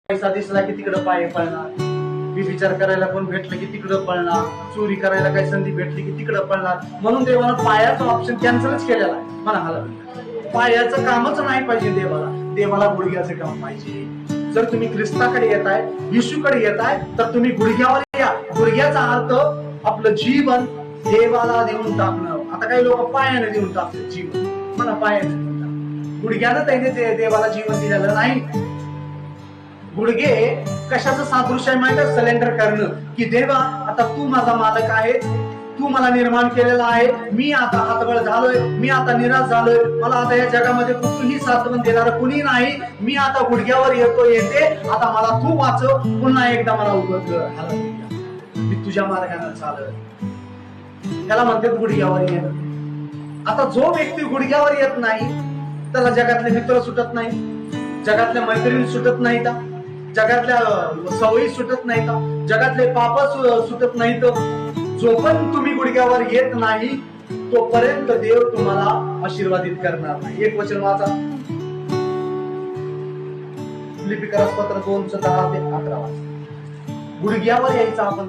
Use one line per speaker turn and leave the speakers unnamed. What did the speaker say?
पैसा दिसला की तिकडं पाय पळणार, विचार करायला कोण भेटलं की तिकडं पळणार, चोरी करायला काही संधी भेटली की तिकडं पळणार. म्हणून देवाला पायाचा ऑप्शन कॅन्सलच केलेला आहे. म्हणा हलवलं, पायाचं कामच नाही पाहिजे देवाला, देवाला गुडघ्याचं काम पाहिजे. जर तुम्ही ख्रिस्ताकडे येताय, येशूकडे येताय, तर तुम्ही गुडघ्यावर या. गुडघ्याचा अर्थ आपलं जीवन देवाला देऊन टाकणं. आता काही लोक पायाने देऊन टाकतात जीवन, म्हणा पायाने देऊन टाक. गुडघ्यानं त्याने देवाला जीवन दिलेलं नाही. गुडघे कशाचं सादृश्य आहे माहिती? सरेंडर करणं, की देवा आता तू माझा मालक आहे, तू मला निर्माण केलेला आहे, मी आता हातबळ झालोय, मी आता निराश झालोय, मला आता या जगामध्ये कुठूनही साथवण देणार कुणी नाही, मी आता गुडघ्यावर येते, आता मला तू वाचव, पुन्हा एकदा मला उभं कर, मी तुझ्या मार्गाने चालत. त्याला म्हणतात गुडघ्यावर येणं. आता जो व्यक्ती गुडघ्यावर येत नाही त्याला जगातले मित्र सुटत नाही, जगातल्या मैत्रिणी सुटत नाहीत, जगातल्या सवयी सुटत नाहीत, जगातले पाप सुटत नाहीत. जो पण तुम्ही गुडघ्यावर येत नाही तोपर्यंत देव तुम्हाला आशीर्वादित करणार नाही. एक वचन वाचा, फिलिप्पियरास पत्र 2:10 ते 11 वाचा. गुडघ्यावर यायचं आपण.